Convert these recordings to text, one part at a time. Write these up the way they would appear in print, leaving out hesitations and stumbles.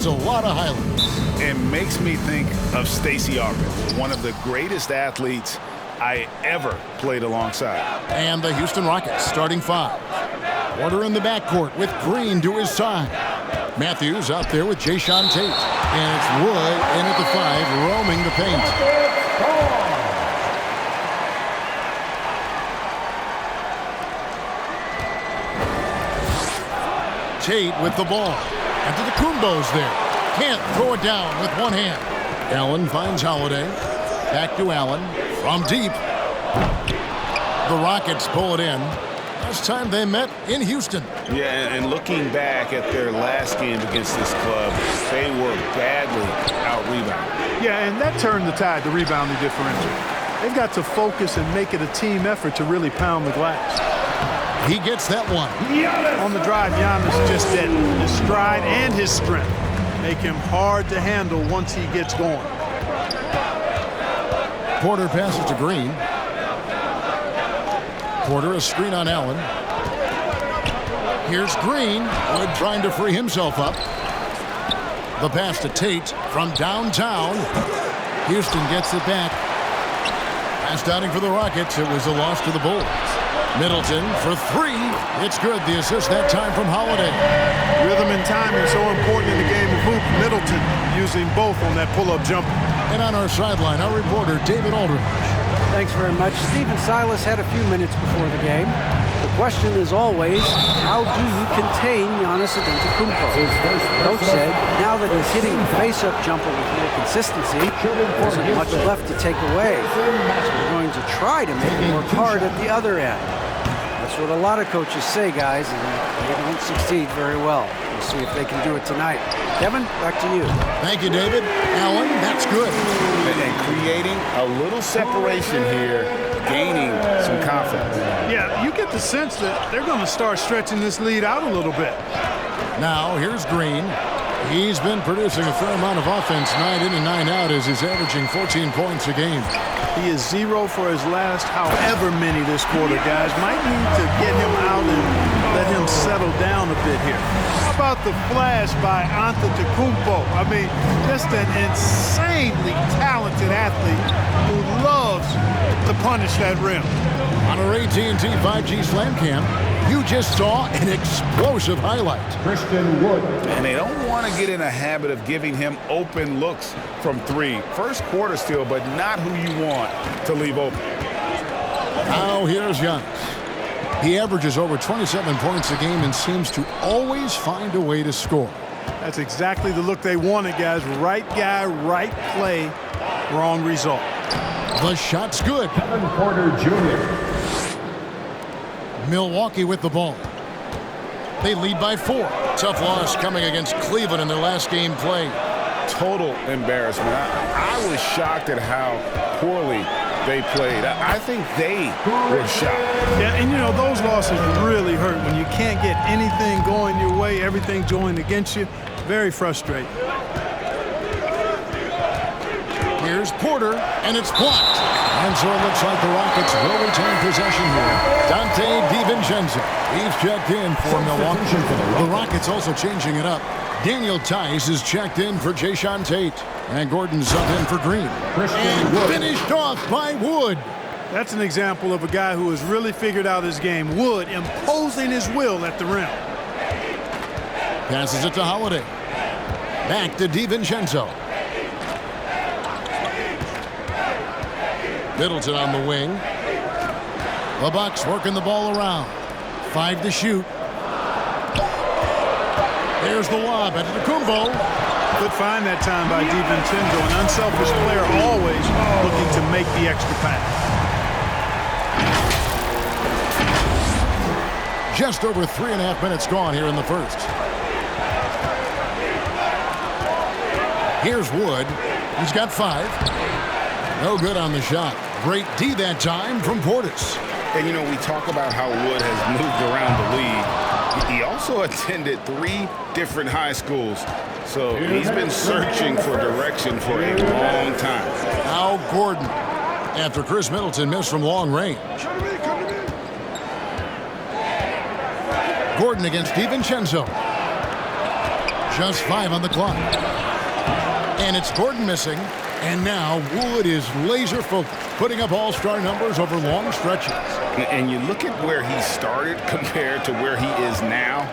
It's a lot of highlights. It makes me think of Stacey Aubrey, one of the greatest athletes I ever played alongside. And the Houston Rockets starting five. Porter in the backcourt with Green to his side. Matthews out there with Jayshawn Tate. And it's Wood in at the five, roaming the paint. Tate with the ball. And Antetokounmpo's there. Can't throw it down with one hand. Allen finds Holiday. Back to Allen. From deep. The Rockets pull it in. Last time they met in Houston. Yeah, and looking back at their last game against this club, they were badly out-rebounded. Yeah, and that turned the tide, the rebounding differential. They've got to focus and make it a team effort to really pound the glass. He gets that one. On the drive, Giannis just dead. His stride and his strength make him hard to handle once he gets going. Porter passes to Green. Porter a screen on Allen. Here's Green. Wood trying to free himself up. The pass to Tate from downtown. Houston gets it back. Last outing for the Rockets. It was a loss to the Bulls. Middleton for three. It's good. The assist that time from Holiday. Rhythm and timing so important in the game of hoop. Middleton using both on that pull-up jumper. And on our sideline, our reporter, David Aldridge. Thanks very much. Stephen Silas had a few minutes before the game. The question is always, how do you contain Giannis Antetokounmpo? Coach said, now that he's hitting the face-up jumper with more consistency, there isn't much left to take away. So we're going to try to make him work hard at the other end. That's what a lot of coaches say, guys, and they don't succeed very well. We'll see if they can do it tonight. Kevin, back to you. Thank you, David. Allen, that's good. And creating a little separation here, gaining some confidence. Yeah, you get the sense that they're going to start stretching this lead out a little bit. Now, here's Green. He's been producing a fair amount of offense night in and night out as he's averaging 14 points a game. He is 0 for his last however many this quarter, guys. Might need to get him out and let him settle down a bit here. How about the flash by Antetokounmpo? I mean, just an insanely talented athlete who loves to punish that rim. On our AT&T 5G Slam Cam, you just saw an explosive highlight. Christian Wood. And they don't want to get in a habit of giving him open looks from three. First quarter still, but not who you want to leave open. Now here's Giannis. He averages over 27 points a game and seems to always find a way to score. That's exactly the look they wanted, guys. Right guy, right play, wrong result. The shot's good. Kevin Porter Jr. Milwaukee with the ball. They lead by 4. Tough loss coming against Cleveland in their last game played. Total embarrassment. I was shocked at how poorly they played. I think they were shocked. Yeah, and you know, those losses really hurt when you can't get anything going your way, everything's going against you. Very frustrating. Here's Porter, and it's blocked. And so it looks like the Rockets will retain possession here. Dante DiVincenzo, he's checked in for Milwaukee. The Rockets also changing it up. Daniel Tice is checked in for Jayshawn Tate. And Gordon's up in for Green. And finished off by Wood. That's an example of a guy who has really figured out his game. Wood imposing his will at the rim. Passes it to Holiday. Back to DiVincenzo. Middleton on the wing. The Bucks working the ball around. 5 to shoot. There's the lob at Antetokounmpo. Good find that time by DiVincenzo. An unselfish player, always looking to make the extra pass. Just over 3.5 minutes gone here in the first. Here's Wood. He's got 5. No good on the shot. Great D that time from Portis. And, you know, we talk about how Wood has moved around the league. He also attended 3 different high schools. So he's been searching for direction for a long time. Now Gordon, after Chris Middleton missed from long range. Gordon against DiVincenzo. Just 5 on the clock. And it's Gordon missing. And now Wood is laser focused, putting up all-star numbers over long stretches. And you look at where he started compared to where he is now.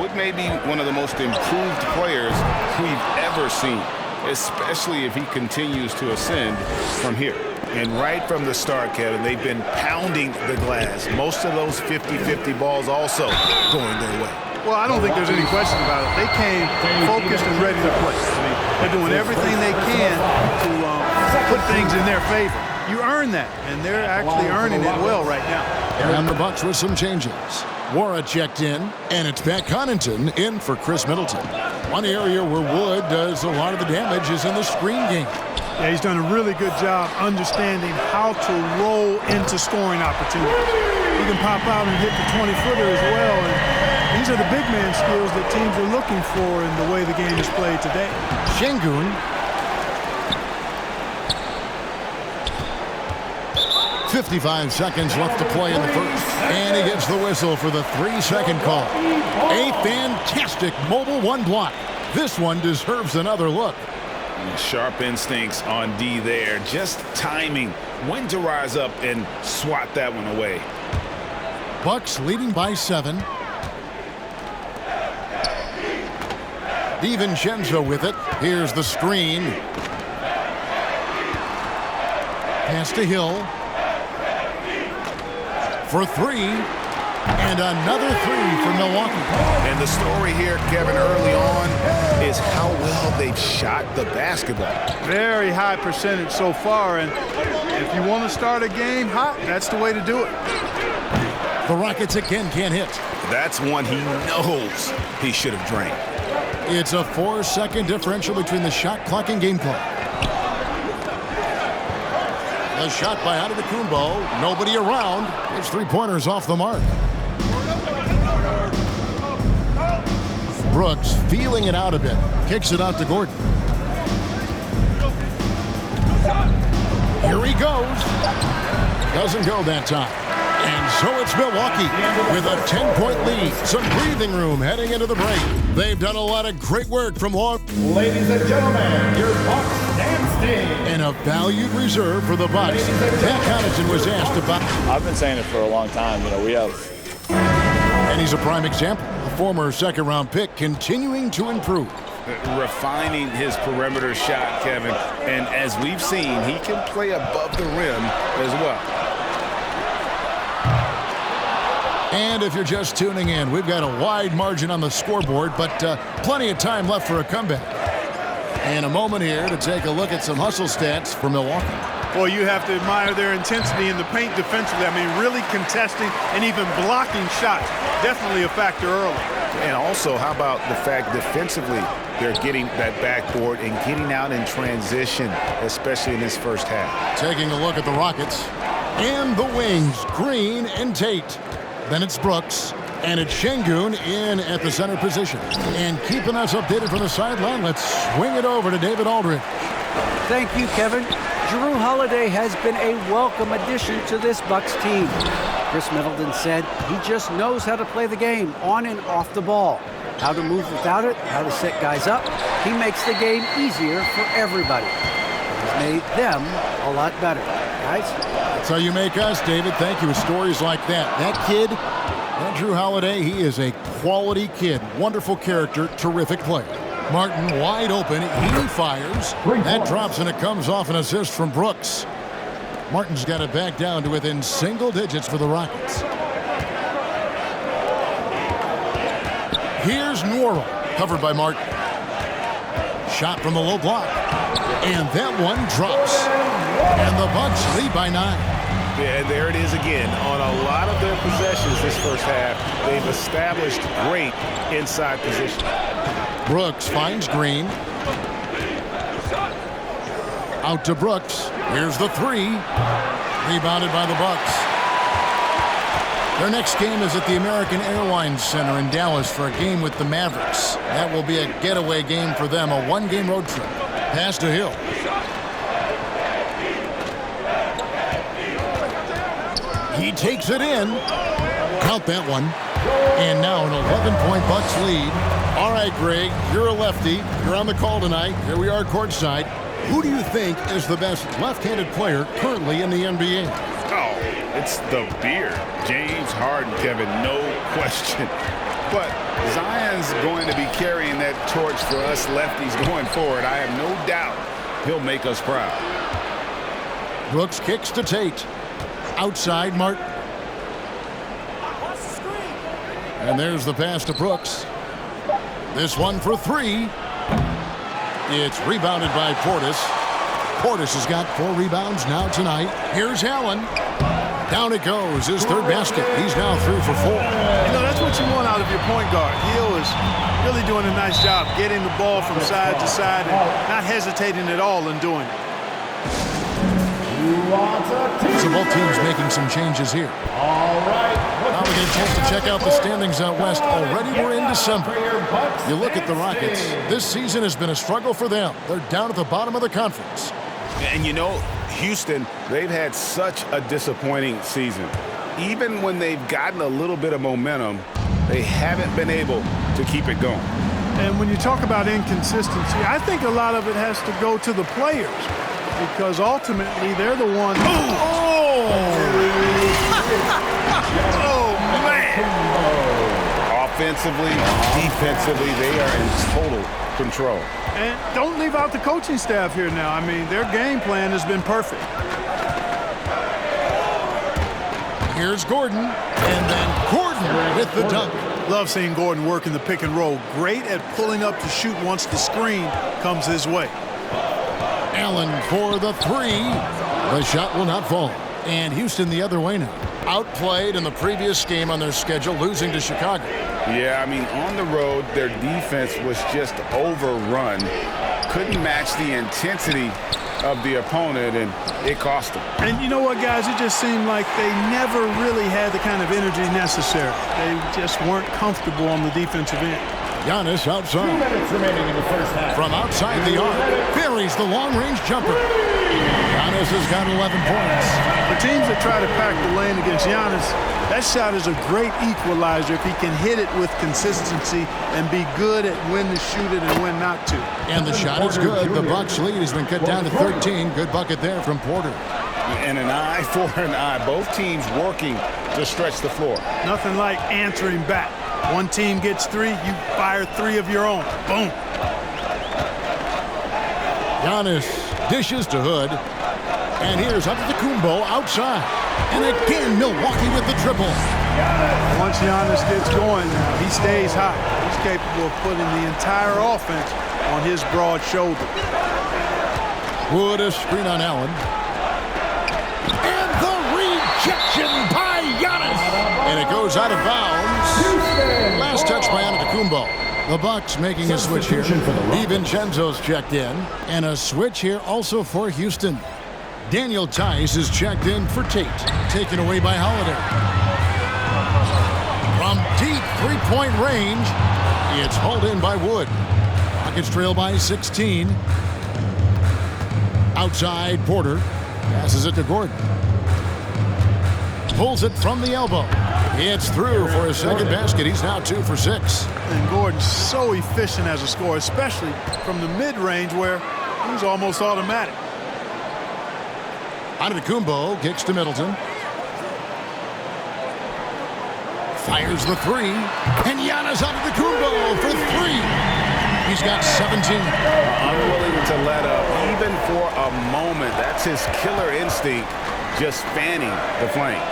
Wood may be one of the most improved players we've ever seen, especially if he continues to ascend from here. And right from the start, Kevin, they've been pounding the glass. Most of those 50-50 balls also going their way. Well, I don't think there's any question about it. They came focused and ready to play. I mean, they're doing everything they can to put things in their favor. You earn that, and they're actually earning it well right now. And the Bucks with some changes. Wara checked in, and it's Pat Connaughton in for Chris Middleton. One area where Wood does a lot of the damage is in the screen game. Yeah, he's done a really good job understanding how to roll into scoring opportunities. He can pop out and hit the 20-footer as well. And these are the big man skills that teams are looking for in the way the game is played today. Şengün. 55 seconds left to play in the first. And he gets the whistle for the 3-second call. A fantastic mobile one block. This one deserves another look. Sharp instincts on D there. Just timing when to rise up and swat that one away. Bucks leading by 7. DiVincenzo with it. Here's the screen. Pass to Hill. For 3. And another 3 for Milwaukee. And the story here, Kevin, early on is how well they've shot the basketball. Very high percentage so far, and if you want to start a game hot, that's the way to do it. The Rockets again can't hit. That's one he knows he should have drained. It's a 4-second differential between the shot clock and game clock. The shot by Antetokounmpo. Nobody around. It's 3-pointers off the mark. Brooks feeling it out a bit. Kicks it out to Gordon. Here he goes. Doesn't go that time. And so it's Milwaukee with a 10-point lead. Some breathing room heading into the break. They've done a lot of great work from long. Ladies and gentlemen, your Bucks standing. And a valued reserve for the Bucks. Pat Connaughton was asked about. I've been saying it for a long time. You know, we have. And he's a prime example. A former second-round pick continuing to improve. Refining his perimeter shot, Kevin. And as we've seen, he can play above the rim as well. And if you're just tuning in, we've got a wide margin on the scoreboard, but plenty of time left for a comeback. And a moment here to take a look at some hustle stats for Milwaukee. Well, you have to admire their intensity in the paint defensively. I mean, really contesting and even blocking shots. Definitely a factor early. And also, how about the fact defensively, they're getting that backboard and getting out in transition, especially in this first half. Taking a look at the Rockets. And the wings, Green and Tate. Then it's Brooks. And it's Şengün in at the center position. And keeping us updated from the sideline, let's swing it over to David Aldridge. Thank you, Kevin. Jrue Holiday has been a welcome addition to this Bucks team. Chris Middleton said he just knows how to play the game on and off the ball. How to move without it, how to set guys up. He makes the game easier for everybody. He's made them a lot better. Guys? That's how you make us, David. Thank you with stories like that. That kid, that Jrue Holiday, he is a quality kid. Wonderful character, terrific player. Martin wide open, he fires. That drops and it comes off an assist from Brooks. Martin's got it back down to within single digits for the Rockets. Here's Nwora, covered by Martin. Shot from the low block. And that one drops. And the Bucks lead by 9. Yeah, and there it is again. On a lot of their possessions this first half, they've established great inside position. Brooks finds Green. Out to Brooks. Here's the 3. Rebounded by the Bucks. Their next game is at the American Airlines Center in Dallas for a game with the Mavericks. That will be a getaway game for them, a one-game road trip. Pass to Hill. He takes it in. Count that one. And now an 11-point Bucks lead. All right, Greg, you're a lefty. You're on the call tonight. Here we are courtside. Who do you think is the best left-handed player currently in the NBA? Oh, it's the beard. James Harden, Kevin, no question. But Zion's going to be carrying that torch for us lefties going forward. I have no doubt he'll make us proud. Brooks kicks to Tate. Outside, Martin. And there's the pass to Brooks. This one for three. It's rebounded by Portis. Portis has got 4 rebounds now tonight. Here's Allen. Down it goes. His third basket. He's now through for 4. You know, that's what you want out of your point guard. Hill is really doing a nice job getting the ball from side to side and not hesitating at all in doing it. So both teams making some changes here. All right. Now we get a chance to check out the standings out west. Already we're in December. You look at the Rockets. This season has been a struggle for them. They're down at the bottom of the conference. And you know, Houston, they've had such a disappointing season. Even when they've gotten a little bit of momentum, they haven't been able to keep it going. And when you talk about inconsistency, I think a lot of it has to go to the players because ultimately they're the ones. Oh, man! Offensively, defensively, they are in total control. And don't leave out the coaching staff here now. I mean, their game plan has been perfect. Here's Gordon, and then Gordon with the dunk. Love seeing Gordon work in the pick and roll. Great at pulling up to shoot once the screen comes his way. Allen for the 3. The shot will not fall. And Houston the other way now. Outplayed in the previous game on their schedule, losing to Chicago. Yeah, I mean, on the road, their defense was just overrun. Couldn't match the intensity of the opponent, and it cost them. And you know what, guys? It just seemed like they never really had the kind of energy necessary. They just weren't comfortable on the defensive end. Giannis outside. 2 minutes remaining in the first half. From outside the arc, buries the long-range jumper. Giannis has got 11 points. For teams that try to pack the lane against Giannis, that shot is a great equalizer if he can hit it with consistency and be good at when to shoot it and when not to. And the shot is good. The Bucks lead has been cut down to 13. Good bucket there from Porter. And an eye for an eye. Both teams working to stretch the floor. Nothing like answering back. One team gets 3, you fire 3 of your own. Boom. Giannis dishes to Hood. And here's Antetokounmpo outside. And again, Milwaukee with the triple. Once Giannis gets going, he stays hot. He's capable of putting the entire offense on his broad shoulder. Wood a screen on Allen. And the rejection by Giannis. And it goes out of bounds. Last touch by Antetokounmpo. The Bucks making a switch here. DiVincenzo's checked in. And a switch here also for Houston. Daniel Tice is checked in for Tate. Taken away by Holiday. From deep three-point range, it's hauled in by Wood. Rockets trail by 16. Outside, Porter passes it to Gordon. Pulls it from the elbow. It's through for his second basket. He's now 2 for 6. And Gordon's so efficient as a scorer, especially from the mid-range where he's almost automatic. Antetokounmpo kicks to Middleton. Fires the 3. And Giannis Antetokounmpo for 3. He's got 17. Unwilling to let up, even for a moment. That's his killer instinct, just fanning the flame.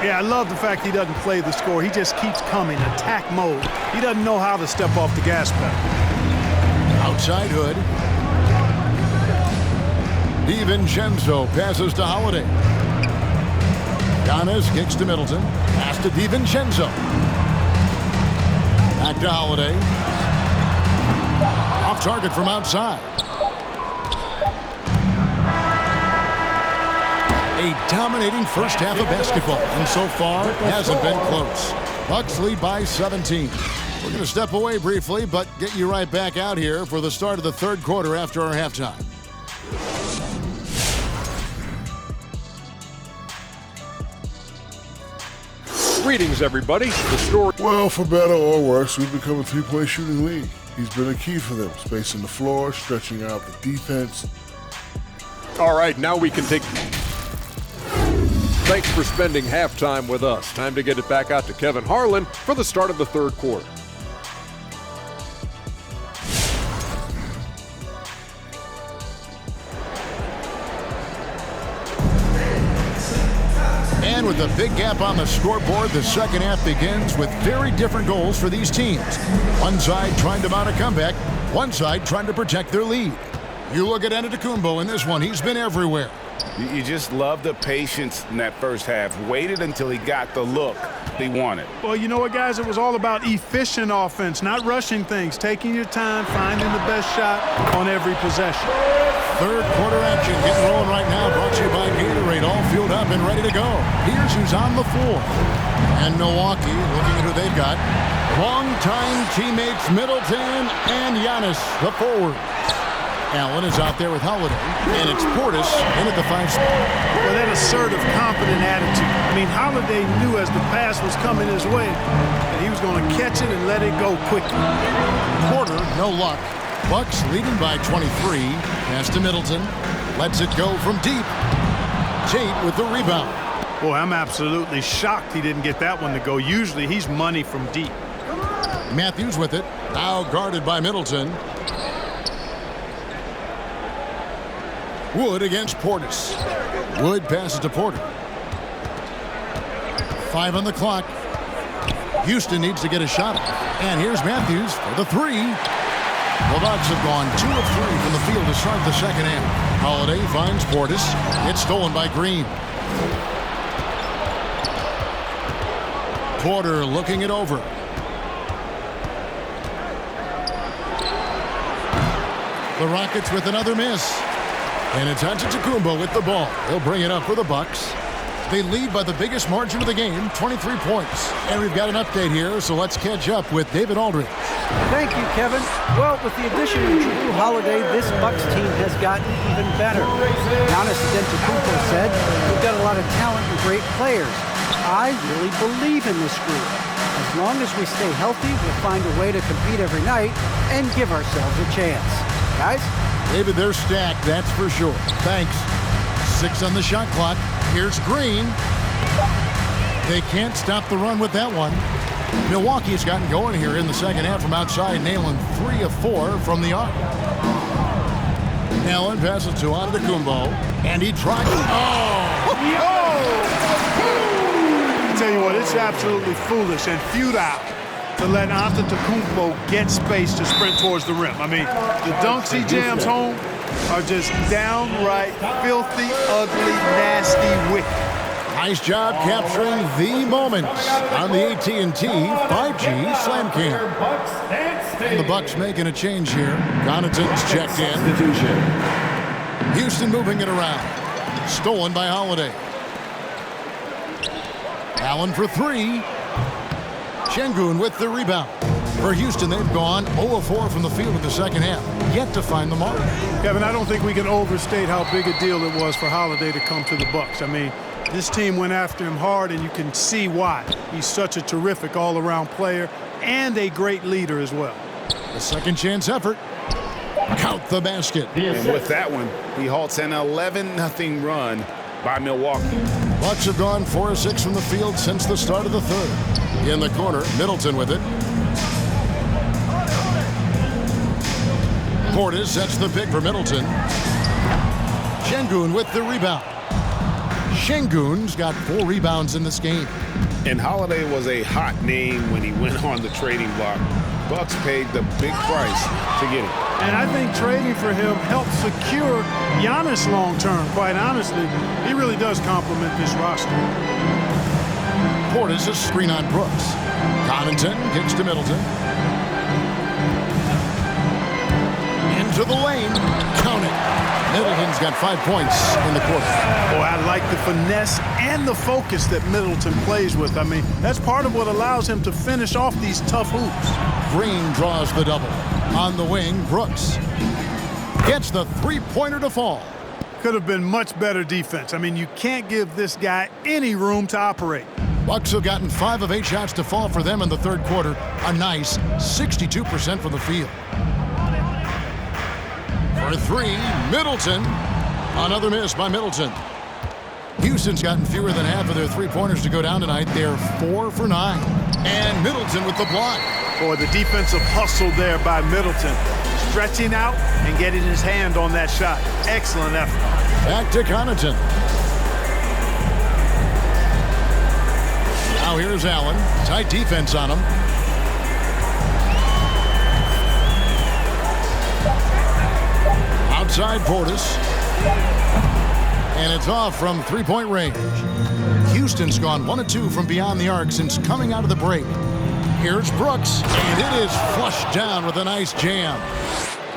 Yeah, I love the fact he doesn't play the score. He just keeps coming, attack mode. He doesn't know how to step off the gas pedal. Outside Hood. DiVincenzo passes to Holiday. Giannis kicks to Middleton. Pass to DiVincenzo. Back to Holiday. Off target from outside. A dominating first half of basketball, and so far hasn't been close. Bucks lead by 17. We're going to step away briefly, but get you right back out here for the start of the third quarter after our halftime. Greetings, everybody. The story. Well, for better or worse, we've become a 3-point shooting league. He's been a key for them, spacing the floor, stretching out the defense. All right, now we can take... Thanks for spending halftime with us. Time to get it back out to Kevin Harlan for the start of the third quarter. And with a big gap on the scoreboard, the second half begins with very different goals for these teams. One side trying to mount a comeback, one side trying to protect their lead. You look at Antetokounmpo in this one. He's been everywhere. You just love the patience in that first half. Waited until he got the look he wanted. Well, you know what, guys? It was all about efficient offense, not rushing things, taking your time, finding the best shot on every possession. Third quarter action getting rolling right now, brought to you by Gatorade, all fueled up and ready to go. Here's who's on the floor. And Milwaukee, looking at who they've got. Longtime teammates Middleton and Giannis, the forward. Allen is out there with Holiday, and it's Portis in at the 5 spot. Well, that assertive, confident attitude. I mean, Holiday knew as the pass was coming his way that he was going to catch it and let it go quickly. Porter, no luck. Bucks leading by 23. Pass to Middleton. Lets it go from deep. Tate with the rebound. Boy, I'm absolutely shocked he didn't get that one to go. Usually he's money from deep. Matthews with it. Now guarded by Middleton. Wood against Portis. Wood passes to Porter. 5 on the clock. Houston needs to get a shot. And here's Matthews for the 3. The Bucks have gone 2 of 3 from the field to start the second half. Holiday finds Portis. It's stolen by Green. Porter looking it over. The Rockets with another miss. And it's Antetokounmpo with the ball. He'll bring it up for the Bucks. They lead by the biggest margin of the game, 23 points. And we've got an update here, so let's catch up with David Aldridge. Thank you, Kevin. Well, with the addition of Jrue Holiday, this Bucks team has gotten even better. Giannis Antetokounmpo said, "We've got a lot of talent and great players. I really believe in this group. As long as we stay healthy, we'll find a way to compete every night and give ourselves a chance." Guys? David, they're stacked, that's for sure. Thanks. 6 on the shot clock. Here's Green. They can't stop the run with that one. Milwaukee's gotten going here in the second half from outside, nailing 3 of 4 from the arc. Allen passes to Antetokounmpo, and he tries. Oh! I tell you what, it's absolutely foolish and futile to let Antetokounmpo get space to sprint towards the rim. I mean, the dunks he jams home are just downright filthy, ugly, nasty, wicked. Nice job capturing the moment on the AT&T 5G Slam Cam. And the Bucks making a change here. Connaughton's checked in. Houston moving it around. Stolen by Holiday. Allen for 3. Şengün with the rebound. For Houston, they've gone 0 of 4 from the field in the second half. Yet to find the mark. Kevin, I don't think we can overstate how big a deal it was for Holiday to come to the Bucks. I mean, this team went after him hard, and you can see why. He's such a terrific all-around player and a great leader as well. The second chance effort. Count the basket. And with that one, he halts an 11-0 run by Milwaukee. Bucks have gone 4 of 6 from the field since the start of the third. In the corner, Middleton with it. Portis sets the pick for Middleton. Şengün with the rebound. Şengün's got 4 rebounds in this game. And Holiday was a hot name when he went on the trading block. Bucks paid the big price to get him. And I think trading for him helped secure Giannis long-term. Quite honestly, he really does complement this roster. Portis a screen on Brooks. Connaughton gets to Middleton. Into the lane. Count it. Middleton's got 5 points in the quarter. Boy, I like the finesse and the focus that Middleton plays with. I mean, that's part of what allows him to finish off these tough hoops. Green draws the double. On the wing, Brooks gets the three-pointer to fall. Could have been much better defense. I mean, you can't give this guy any room to operate. Bucks have gotten 5 of 8 shots to fall for them in the third quarter. A nice 62% from the field. For 3, Middleton. Another miss by Middleton. Houston's gotten fewer than half of their three-pointers to go down tonight. They're 4 for 9. And Middleton with the block. Boy, the defensive hustle there by Middleton. Stretching out and getting his hand on that shot. Excellent effort. Back to Connaughton. Now here's Allen. Tight defense on him. Outside Portis. And it's off from three-point range. Houston's gone 1 of 2 from beyond the arc since coming out of the break. Here's Brooks, and it is flushed down with a nice jam.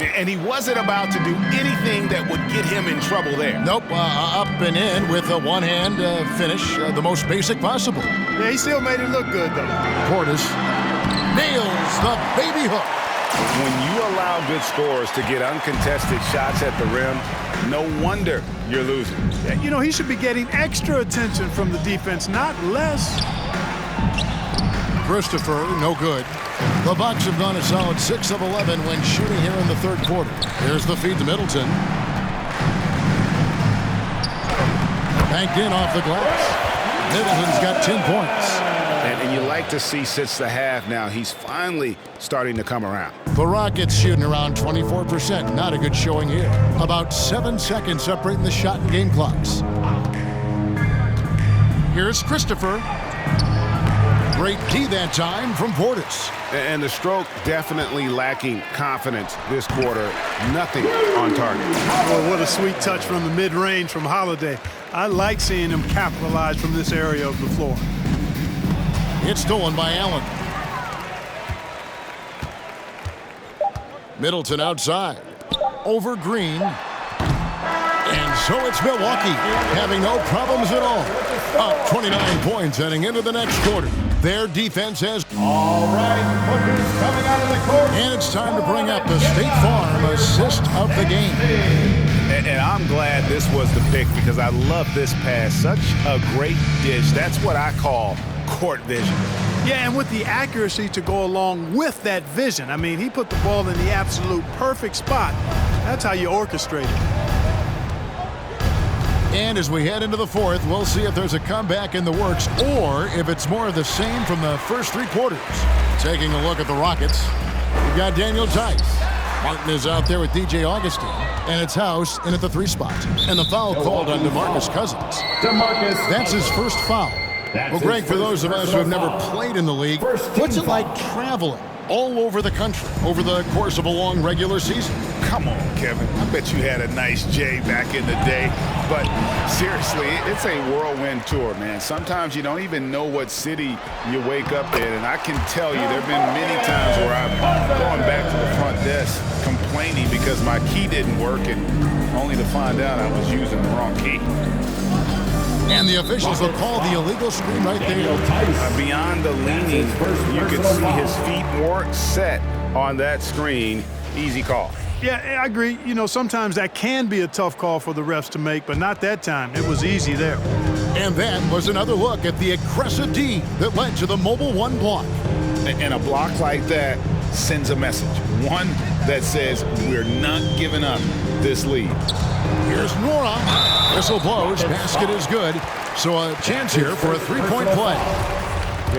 And he wasn't about to do anything that would get him in trouble there. Nope, up and in with a one-hand finish, the most basic possible. Yeah, he still made it look good, though. Portis nails the baby hook. When you allow good scorers to get uncontested shots at the rim, no wonder you're losing. Yeah, you know, he should be getting extra attention from the defense, not less. Christopher, no good. The Bucks have gone a solid 6 of 11 when shooting here in the third quarter. Here's the feed to Middleton. Banked in off the glass. Middleton's got 10 points. And you like to see since the half now, he's finally starting to come around. The Rockets shooting around 24%. Not a good showing here. About 7 seconds separating the shot and game clocks. Here's Christopher. Great D that time from Portis. And the stroke definitely lacking confidence this quarter. Nothing on target. Boy, what a sweet touch from the mid-range from Holiday. I like seeing him capitalize from this area of the floor. It's stolen by Allen. Middleton outside. Over Green. And so it's Milwaukee having no problems at all. Up 29 points heading into the next quarter. Their defense has... All right, Booker's coming out of the court. And it's time to bring up the State Farm assist of the game. And I'm glad this was the pick because I love this pass. Such a great dish. That's what I call court vision. Yeah, and with the accuracy to go along with that vision. I mean, he put the ball in the absolute perfect spot. That's how you orchestrate it. And as we head into the fourth, we'll see if there's a comeback in the works or if it's more of the same from the first 3 quarters. Taking a look at the Rockets, we've got Daniel Tice. Martin is out there with DJ Augustine, and it's House in at the 3 spot. And the foul called on DeMarcus Cousins. That's his first foul. Well, Greg, for those of us who have never played in the league, what's it like traveling all over the country over the course of a long regular season? Come on, Kevin. I bet you had a nice J back in the day. But seriously, it's a whirlwind tour, man. Sometimes you don't even know what city you wake up in. And I can tell you there have been many times where I've gone back to the front desk complaining because my key didn't work and only to find out I was using the wrong key. And the officials will call the illegal screen right there. Beyond the leaning, you can see his feet weren't set on that screen. Easy call. Yeah, I agree. You know, sometimes that can be a tough call for the refs to make, but not that time. It was easy there. And that was another look at the aggressive D that led to the mobile 1 block. And a block like that sends a message. One that says we're not giving up this lead. Here's Nora. Whistle blows. Basket is good. So a chance here for a 3-point play.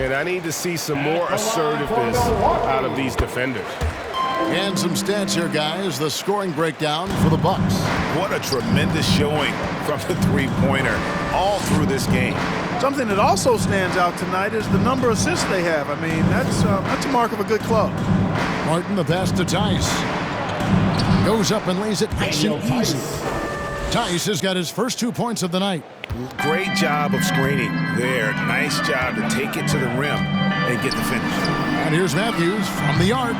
And I need to see some more assertiveness out of these defenders. And some stats here, guys. The scoring breakdown for the Bucks. What a tremendous showing from the three-pointer all through this game. Something that also stands out tonight is the number of assists they have. I mean, that's a mark of a good club. Martin, the pass to Tice. Goes up and lays it nice and easy. Tice has got his first 2 points of the night. Great job of screening there. Nice job to take it to the rim and get the finish. And here's Matthews from the arc.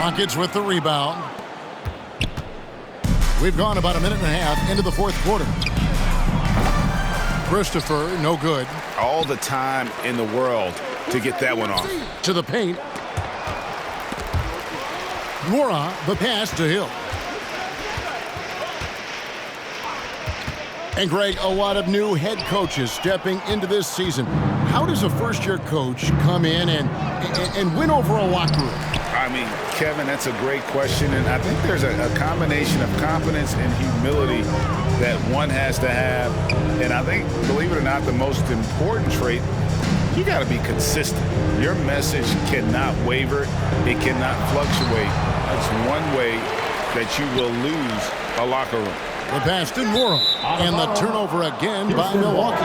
Rockets with the rebound. We've gone about a minute and a half into the fourth quarter. Christopher, no good. All the time in the world to get that one off. To the paint. Nora, the pass to Hill. And Greg, a lot of new head coaches stepping into this season. how does a first-year coach come in and win over a locker room? I mean, Kevin, that's a great question, and I think there's a combination of confidence and humility that one has to have. And I think, believe it or not, the most important trait, you got to be consistent. Your message cannot waver. It cannot fluctuate. That's one way that you will lose a locker room. The pass to Nora, and the turnover again by Milwaukee.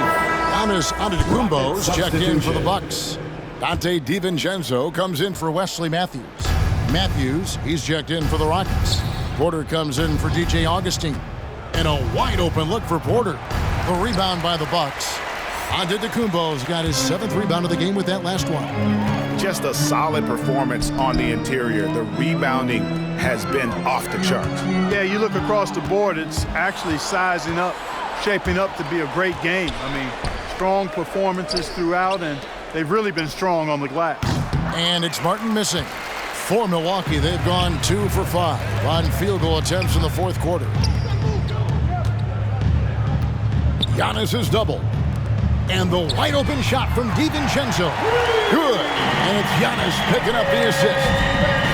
Giannis Antetokounmpo's checked in for the Bucks. Dante DiVincenzo comes in for Wesley Matthews. Matthews, he's checked in for the Rockets. Porter comes in for DJ Augustine. And a wide open look for Porter. The rebound by the Bucks. Antetokounmpo's got his 7th rebound of the game with that last one. Just a solid performance on the interior. The rebounding has been off the charts. Yeah, you look across the board, it's actually sizing up, shaping up to be a great game. I mean, strong performances throughout, and they've really been strong on the glass. And it's Martin missing. For Milwaukee, they've gone 2 for 5 on field goal attempts in the 4th quarter. Giannis is double. And the wide open shot from DiVincenzo. Good. And it's Giannis picking up the assist.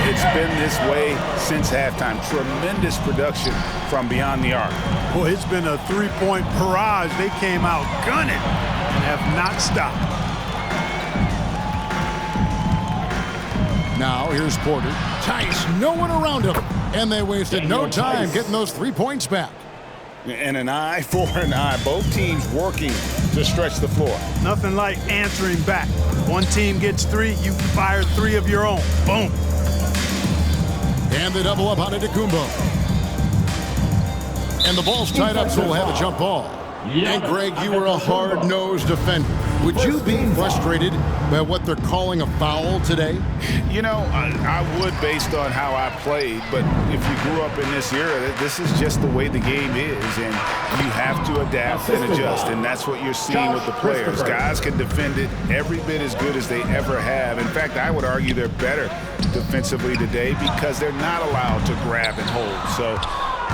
It's been this way since halftime. Tremendous production from beyond the arc. Boy, it's been a three-point barrage. They came out gunning and have not stopped. Now here's Porter. Tice, no one around him. And they wasted no time getting those 3 points back. And an eye for an eye. Both teams working to stretch the floor. Nothing like answering back. One team gets 3, you fire 3 of your own. Boom. And they double up on Antetokounmpo. And the ball's tied up, so we'll have a jump ball. And Greg, you were a hard-nosed defender. Would you be frustrated by what they're calling a foul today? You know, I would based on how I played, but if you grew up in this era, this is just the way the game is, and you have to adapt and adjust, and that's what you're seeing with the players. Guys can defend it every bit as good as they ever have. In fact, I would argue they're better defensively today because they're not allowed to grab and hold. So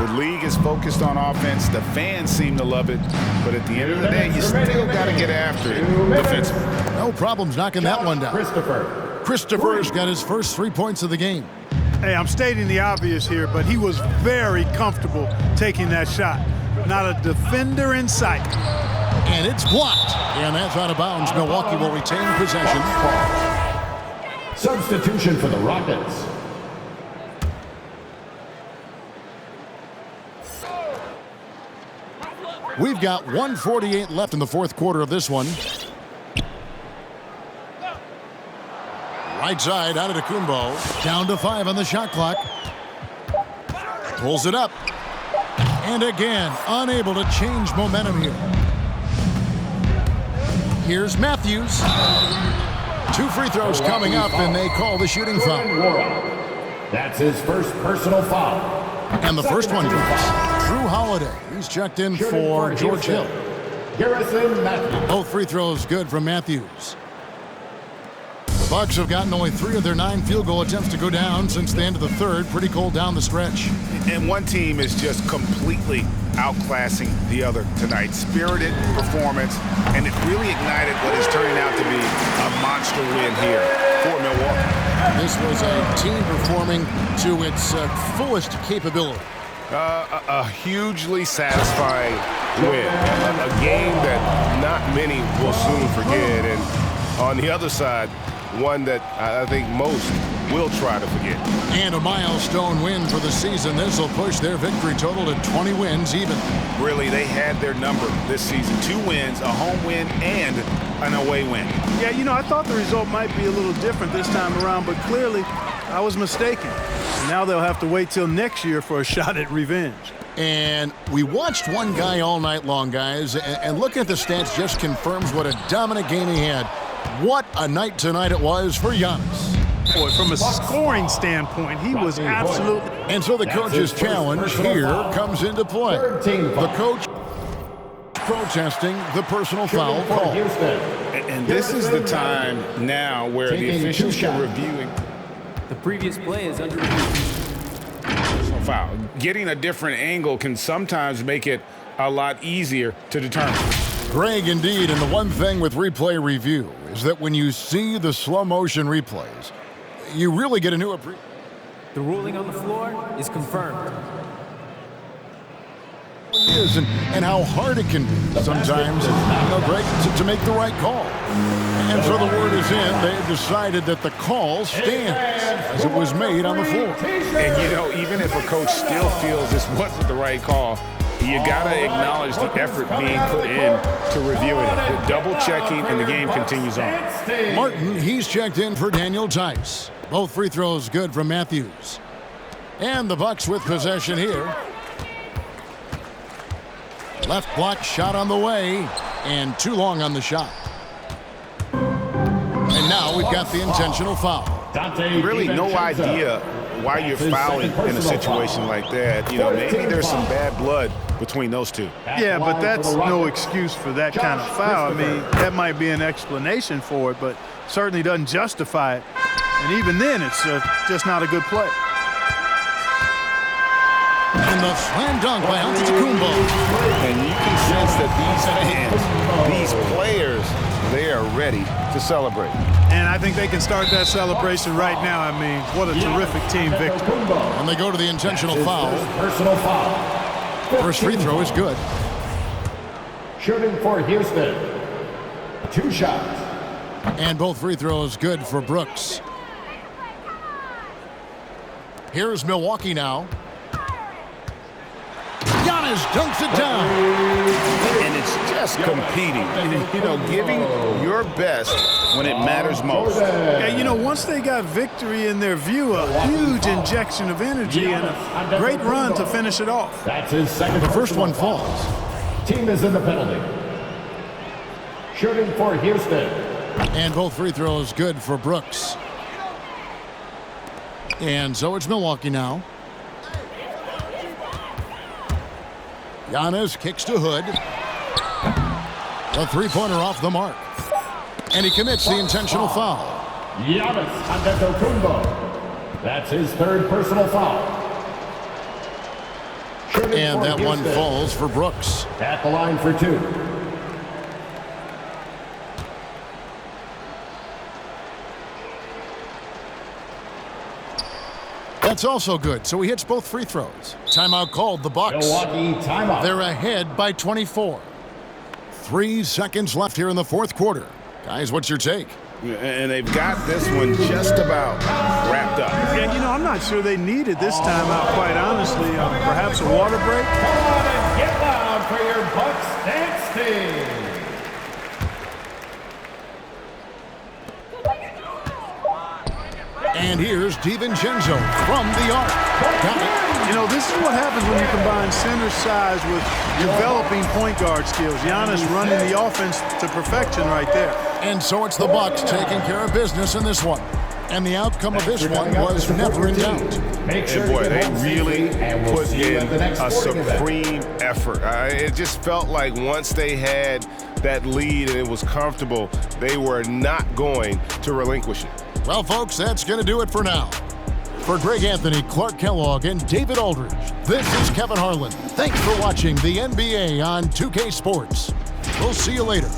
the league is focused on offense. The fans seem to love it. But at the end of the day, you still got to get after it defensively. No problems knocking that one down. Christopher's got his first 3 points of the game. Hey, I'm stating the obvious here, but he was very comfortable taking that shot. Not a defender in sight. And it's blocked. And that's out of bounds. Milwaukee will retain possession. Substitution for the Rockets. We've got 1:48 left in the 4th quarter of this one. Right side, Antetokounmpo. Down to 5 on the shot clock. Pulls it up. And again, unable to change momentum here. Here's Matthews. 2 free throws coming up, and they call the shooting foul. That's his first personal foul. And the first one goes. Drew Holiday. He's checked in for George Hill. Garrison Matthews. Both free throws good from Matthews. The Bucks have gotten only 3 of their 9 field goal attempts to go down since the end of the 3rd. Pretty cold down the stretch. And one team is just completely outclassing the other tonight. Spirited performance, and it really ignited what is turning out to be a monster win here for Milwaukee. This was a team performing to its fullest capability. A hugely satisfying win. A game that not many will soon forget. And on the other side, one that I think most will try to forget. And a milestone win for the season. This will push their victory total to 20 wins even. Really, they had their number this season. 2 wins, a home win, and an away win. Yeah, you know, I thought the result might be a little different this time around, but clearly I was mistaken. Now they'll have to wait till next year for a shot at revenge. And we watched one guy all night long, guys, and looking at the stats just confirms what a dominant game he had. What a night tonight it was for Giannis. Boy, from a scoring standpoint, he was absolutely... And so the coach's challenge here comes into play. The coach protesting the personal foul call. And this is the time now where the officials are reviewing. The previous play is under review. Foul. Getting a different angle can sometimes make it a lot easier to determine. Greg, indeed, and the one thing with replay review is that when you see the slow motion replays, you really get a new appreciation. The ruling on the floor is confirmed. And how hard it can be sometimes, Greg, to make the right call. And so the word is in. They have decided that the call stands as it was made on the floor. And, even if a coach still feels this wasn't the right call, you got to acknowledge the effort being put in to reviewing it. The double-checking, and the game continues on. Martin, he's checked in for Daniel Tice. Both free throws good from Matthews. And the Bucks with possession here. Left block shot on the way, and too long on the shot. And now we've got the intentional foul. Really no idea why you're fouling in a situation like that. Maybe there's some bad blood between those two. Yeah, but that's no excuse for that kind of foul. I mean, that might be an explanation for it, but certainly doesn't justify it. And even then, it's just not a good play. And the slam dunk by Antetokounmpo. And you can sense that these fans, these players, they are ready to celebrate. And I think they can start that celebration right now. I mean, what a terrific team victory. And they go to the intentional foul. Personal foul. First free throw is good. Shooting for Houston. 2 shots. And both free throws good for Brooks. Here's Milwaukee now. Giannis dunks it down. And it's just competing, giving your best when it matters most. Yeah, once they got victory in their view, a huge injection of energy and a great run to finish it off. That's his second. The first one falls. Team is in the penalty. Shooting for Houston. And both free throws good for Brooks. And so it's Milwaukee now. Giannis kicks to Hood. The three-pointer off the mark. And he commits the intentional foul. Giannis Antetokounmpo. That's his 3rd personal foul. And that one falls for Brooks. At the line for 2. That's also good, so he hits both free throws. Timeout called, the Bucks. Milwaukee timeout. They're ahead by 24. 3 seconds left here in the 4th quarter. Guys, what's your take? And they've got this one just about wrapped up. Yeah, I'm not sure they needed this timeout, quite honestly. Perhaps a water break? Come on and get loud for your Bucks dance team. And here's DiVincenzo from the arc. Got it. This is what happens when you combine center size with developing point guard skills. Giannis running the offense to perfection right there. And so it's the Bucks taking care of business in this one. And the outcome of this one was never in doubt. And boy, they really put in a supreme effort. It just felt like once they had that lead and it was comfortable, they were not going to relinquish it. Well, folks, that's going to do it for now. For Greg Anthony, Clark Kellogg, and David Aldridge, this is Kevin Harlan. Thanks for watching the NBA on 2K Sports. We'll see you later.